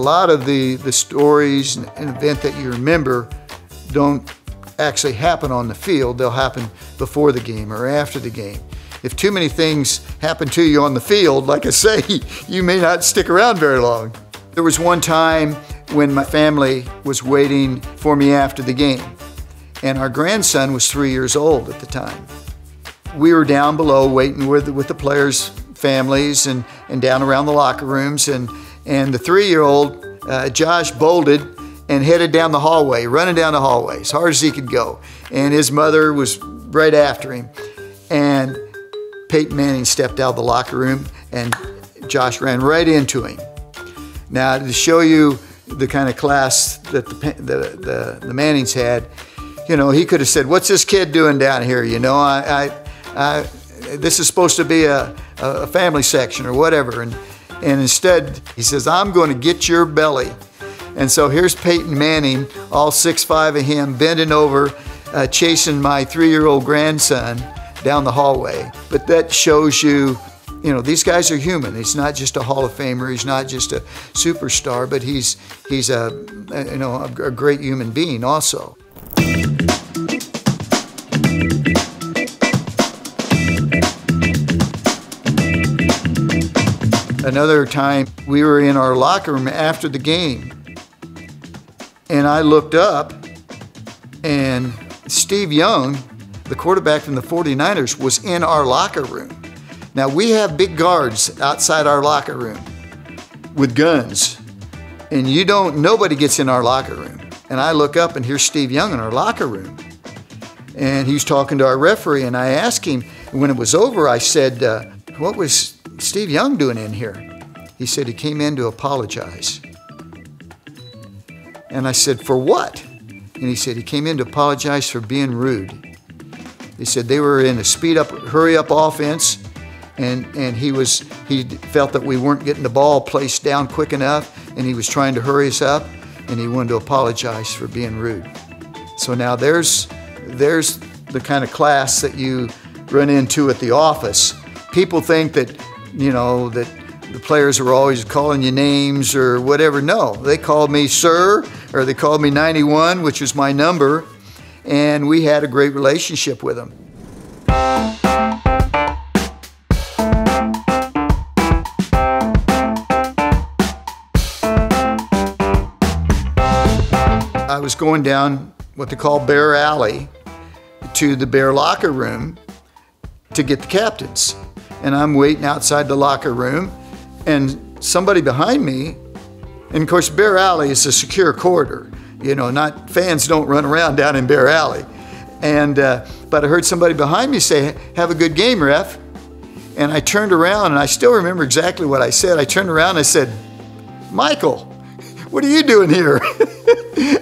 lot of the stories and event that you remember don't actually happen on the field. They'll happen before the game or after the game. If too many things happen to you on the field, like I say, you may not stick around very long. There was one time when my family was waiting for me after the game, and our grandson was 3 years old at the time. We were down below waiting with the players' families and down around the locker rooms, and the 3-year-old, Josh, bolted and headed down the hallway, running down the hallway as hard as he could go. And his mother was right after him. And Peyton Manning stepped out of the locker room and Josh ran right into him. Now, to show you the kind of class that the Mannings had, you know, he could have said, "What's this kid doing down here? You know, this is supposed to be a family section or whatever." And instead, he says, "I'm going to get your belly." And so here's Peyton Manning, all 6'5" of him, bending over, chasing my 3-year-old grandson down the hallway. But that shows you, you know, these guys are human. He's not just a Hall of Famer. He's not just a superstar, but he's a great human being also. Another time, we were in our locker room after the game, and I looked up, and Steve Young, the quarterback from the 49ers, was in our locker room. Now, we have big guards outside our locker room with guns, and nobody gets in our locker room. And I look up, and here's Steve Young in our locker room. And he's talking to our referee, and I asked him, when it was over, I said, "What was Steve Young doing in here?" He said he came in to apologize. And I said, "For what?" And he said he came in to apologize for being rude. He said they were in a hurry-up offense, and he felt that we weren't getting the ball placed down quick enough, and he was trying to hurry us up, and he wanted to apologize for being rude. So now there's the kind of class that you run into at the office. People think that, you know, that the players were always calling you names or whatever. No, they called me sir, or they called me 91, which was my number, and we had a great relationship with them. I was going down what they call Bear Alley to the Bear locker room to get the captains. And I'm waiting outside the locker room, and somebody behind me, and of course Bear Alley is a secure corridor. You know, fans don't run around down in Bear Alley. And but I heard somebody behind me say, "Have a good game, ref." And I turned around, and I still remember exactly what I said. I turned around and I said, "Michael, what are you doing here?"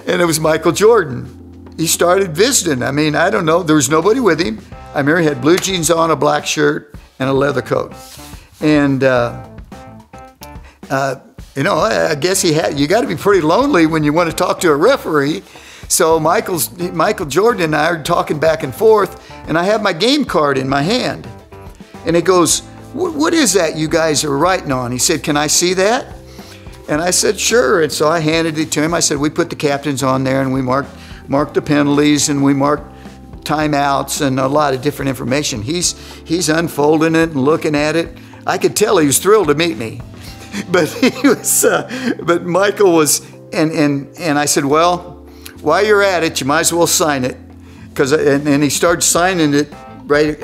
And it was Michael Jordan. He started visiting. I mean, I don't know, there was nobody with him. I remember he had blue jeans on, a black shirt, and a leather coat. And you know, I guess you got to be pretty lonely when you want to talk to a referee. So Michael Jordan and I are talking back and forth, and I have my game card in my hand. And he goes, "What is that you guys are writing on?" He said, "Can I see that?" And I said, "Sure." And so I handed it to him. I said, "We put the captains on there, and we marked the penalties, and we marked timeouts and a lot of different information." He's unfolding it and looking at it. I could tell he was thrilled to meet me. But but Michael was, and I said, "Well, while you're at it, you might as well sign it," and he started signing it right.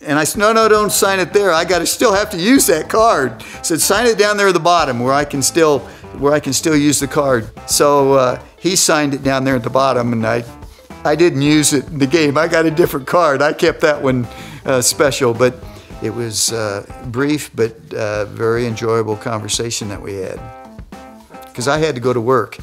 And I said, "No, don't sign it there. I still have to use that card." I said, "Sign it down there at the bottom where I can still use the card." So he signed it down there at the bottom, and I didn't use it in the game. I got a different card. I kept that one special, but it was brief but very enjoyable conversation that we had, because I had to go to work.